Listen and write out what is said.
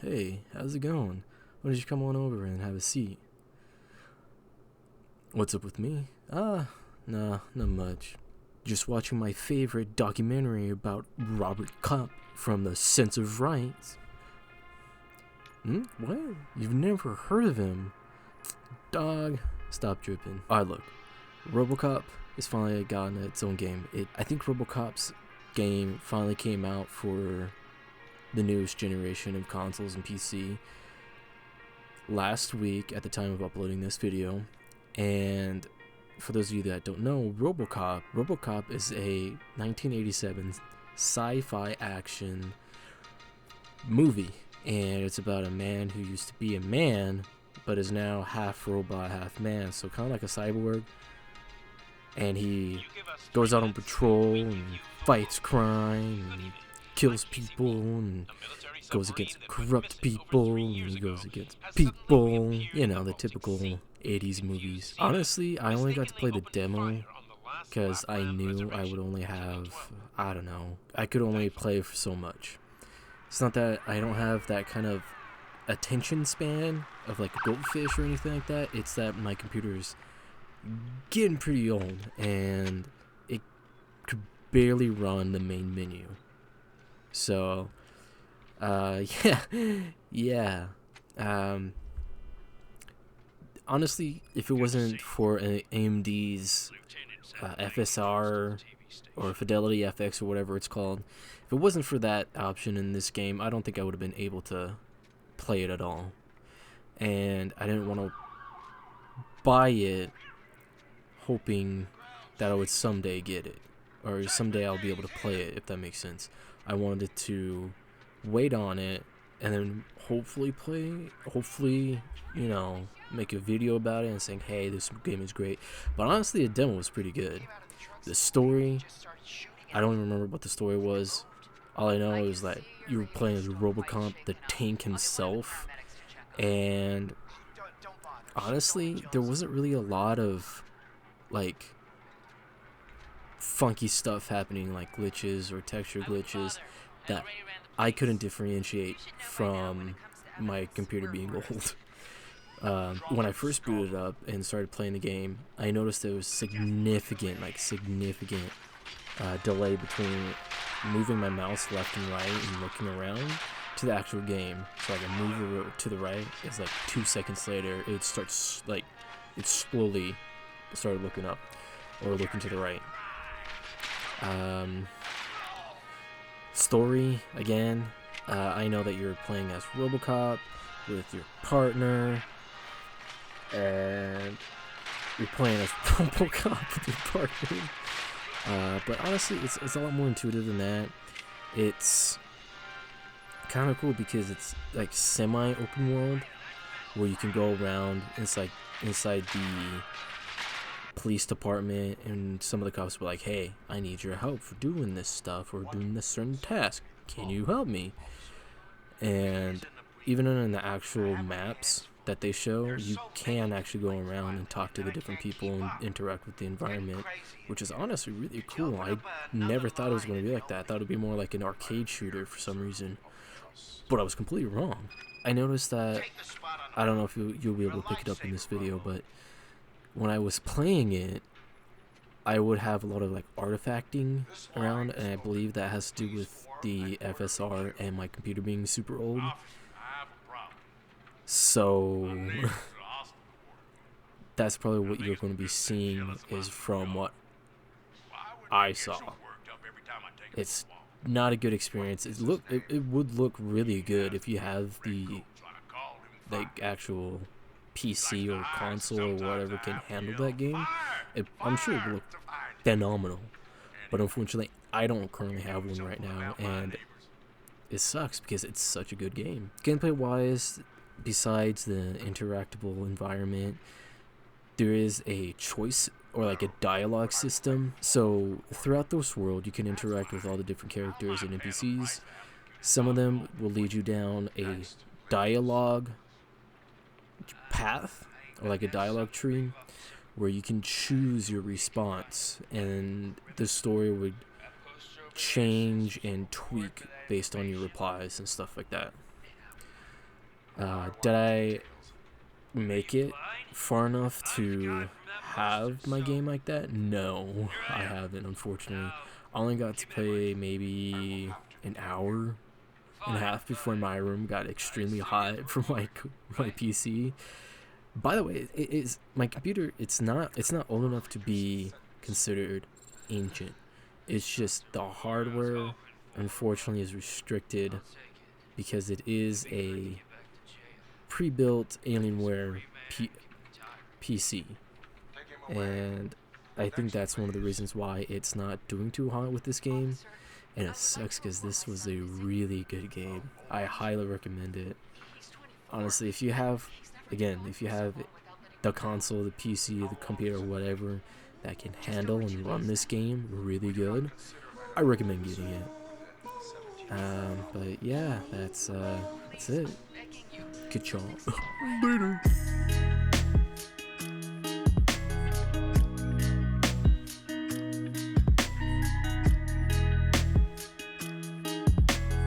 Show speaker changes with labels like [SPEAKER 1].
[SPEAKER 1] hey, how's it going? Why don't you come on over and have a seat? What's up with me? Nah, not much. Just watching my favorite documentary about RoboCop from the Sense of Rights. What? You've never heard of him? Dog, stop dripping. Alright, look. RoboCop is finally gotten its own game. I think RoboCop's game finally came out for the newest generation of consoles and PC last week at the time of uploading this video. And for those of you that don't know, RoboCop is a 1987 sci-fi action movie, and it's about a man who used to be a man but is now half robot, half man, so kind of like a cyborg. And he goes out on patrol and fights crime and kills people and goes against corrupt people and he goes against people, you know, the typical 80s movies. Honestly, I only got to play the demo because I knew I would only have, I don't know, I could only play for so much. It's not that I don't have that kind of attention span of like a goldfish or anything like that. It's that my computer's getting pretty old and it could barely run the main menu. So, yeah. Honestly, if it wasn't for AMD's FSR or Fidelity FX or whatever it's called, if it wasn't for that option in this game, I don't think I would have been able to play it at all. And I didn't want to buy it hoping that I would someday get it, or someday I'll be able to play it, if that makes sense. I wanted to wait on it and then hopefully you know, make a video about it and saying, hey, this game is great. But honestly, the demo was pretty good. The story, I don't even remember what the story was. All I know is that you were playing as RoboCop, the tank himself, and honestly, there wasn't really a lot of like funky stuff happening, like glitches or texture glitches that I couldn't differentiate from my computer being old. When I first booted up and started playing the game, I noticed there was significant delay between moving my mouse left and right and looking around to the actual game. So like I move it to the right, it's like 2 seconds later it starts, like, it slowly started looking up or looking to the right. Story, again, I know that you're playing as RoboCop with your partner, and you're playing as RoboCop with your partner. But honestly, it's a lot more intuitive than that. It's kind of cool because it's like semi-open world where you can go around inside the police department, and some of the cops were like, hey, I need your help for doing this stuff or doing this certain task. Can you help me? And even in the actual maps that they show, you can actually go around and talk to the different people and interact with the environment, which is honestly really cool. I never thought it was going to be like that. I thought it would be more like an arcade shooter for some reason, but I was completely wrong. I noticed that, I don't know if you'll be able to pick it up in this video, but when I was playing it, I would have a lot of like artifacting around, and I believe that has to do with the FSR and my computer being super old. So that's probably what you're going to be seeing is from what I saw. It's not a good experience. It would look really good if you have the like actual PC or console or whatever can handle that game. I'm sure it would look phenomenal, but unfortunately I don't currently have one right now, and it sucks because it's such a good game. Gameplay wise, besides the interactable environment, there is a choice or like a dialogue system. So throughout this world you can interact with all the different characters and NPCs. Some of them will lead you down a dialogue path or like a dialogue tree where you can choose your response, and the story would change and tweak based on your replies and stuff like that. Did I make it far enough to have my game like that? No, I haven't, unfortunately. I only got to play maybe an hour and a half before my room got extremely hot from my PC. By the way, it is my computer. It's not old enough to be considered ancient. It's just the hardware, unfortunately, is restricted because it is a pre-built Alienware PC, and I think that's one of the reasons why it's not doing too hot with this game. And it sucks because this was a really good game. I highly recommend it. Honestly, if you have the console, the PC, the computer, whatever that can handle and run this game really good, I recommend getting it. But yeah, that's it. Good job. Later.